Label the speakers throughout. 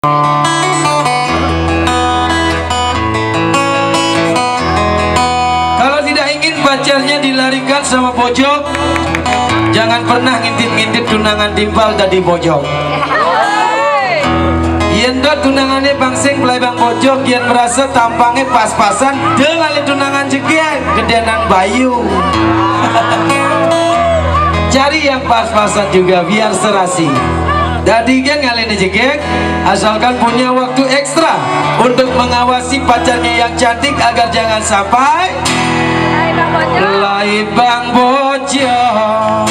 Speaker 1: Kalau tidak ingin pacarnya dilarikan sama pojok, jangan pernah ngintip-ngintip tunangan timpal tadi pojok. Yen do tunangannya bangsing pelai bang pojok, yen merasa tampangnya pas-pasan dengan tunangan jegek gedenan bayu. Cari yang pas-pasan juga biar serasi. Jadi kan kalian jegek, asalkan punya waktu ekstra untuk mengawasi pacarnya yang cantik agar jangan sampai pelai bang pojok.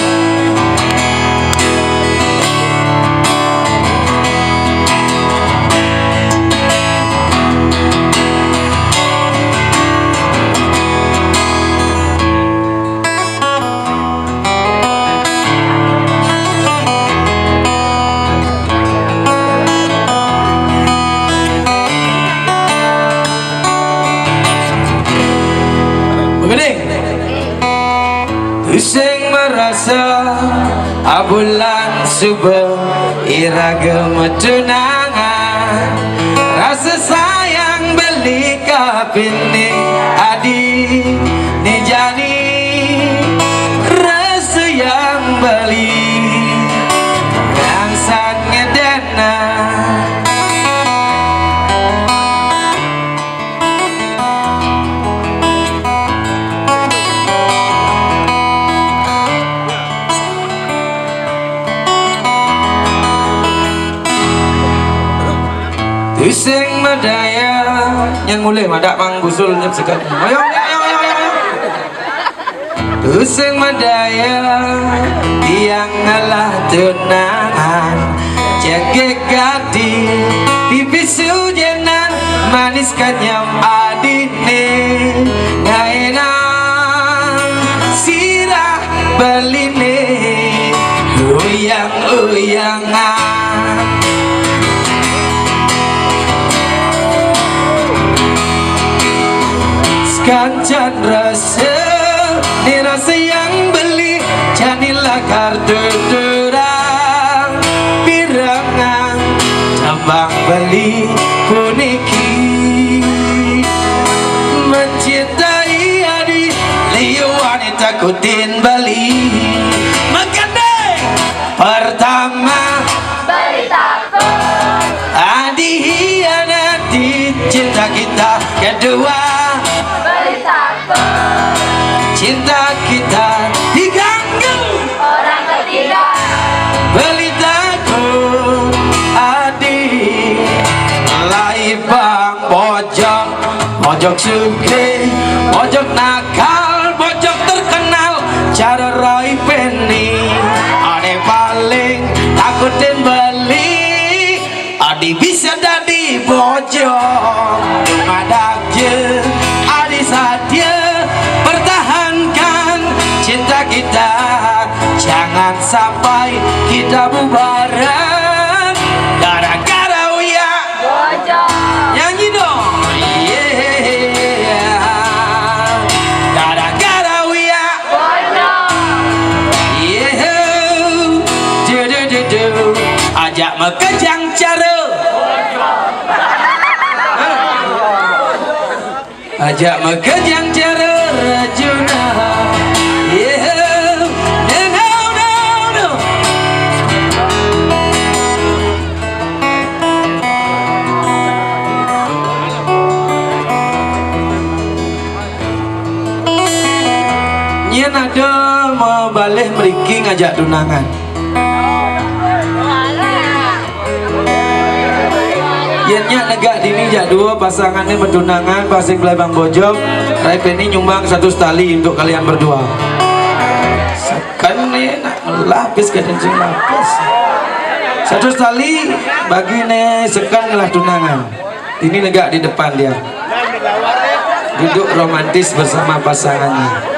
Speaker 1: Sing merasa abulan subuh iraga metunangan, rasa sayang beli kapini adi ni jani, rasa yang beli yang sangat dena. Sing medaya yang mulai madak mang busul nyep sekat. Ayo. Sing medaya yang ngalah tunangan, jegek gadi pipis hujanan, manis kanyam adine ngaenan sirah beline uyang-uyangan. Kancan rasa, ni rasa yang beli, janilah kartu durang, pirangan, tambang beli, puniki, mencintai adi, liu wanita kutin beli, makanya pertama beli takut, adi hianati cinta kita, kedua cinta kita diganggu orang ketiga, beli takut adik lai bang pojok, pojok suge, pojok nakal, pojok terkenal, cara raih penny ade paling takutin beli, adi bisa jadi pojok madak je adi sadia. Cinta kita jangan sampai kita bubaran gara-gara uya pojok. Nyanyi dong, yeah. Gara-gara uya pojok, yeah. Du. Ajak mekejang cara ajak mekejang cara rajuna. Nyen ada mau balik meriki ngajak tunangan. Yennya negak dini jak dua pasangannya bertunangan pasing belai bang bojok. Raip ini nyumbang 1 tali untuk kalian berdua. Sekan nih nak melapis ke kencing lapis. 1 tali bagi nih sekan lah tunangan. Ini negak di depan dia. Duduk romantis bersama pasangannya.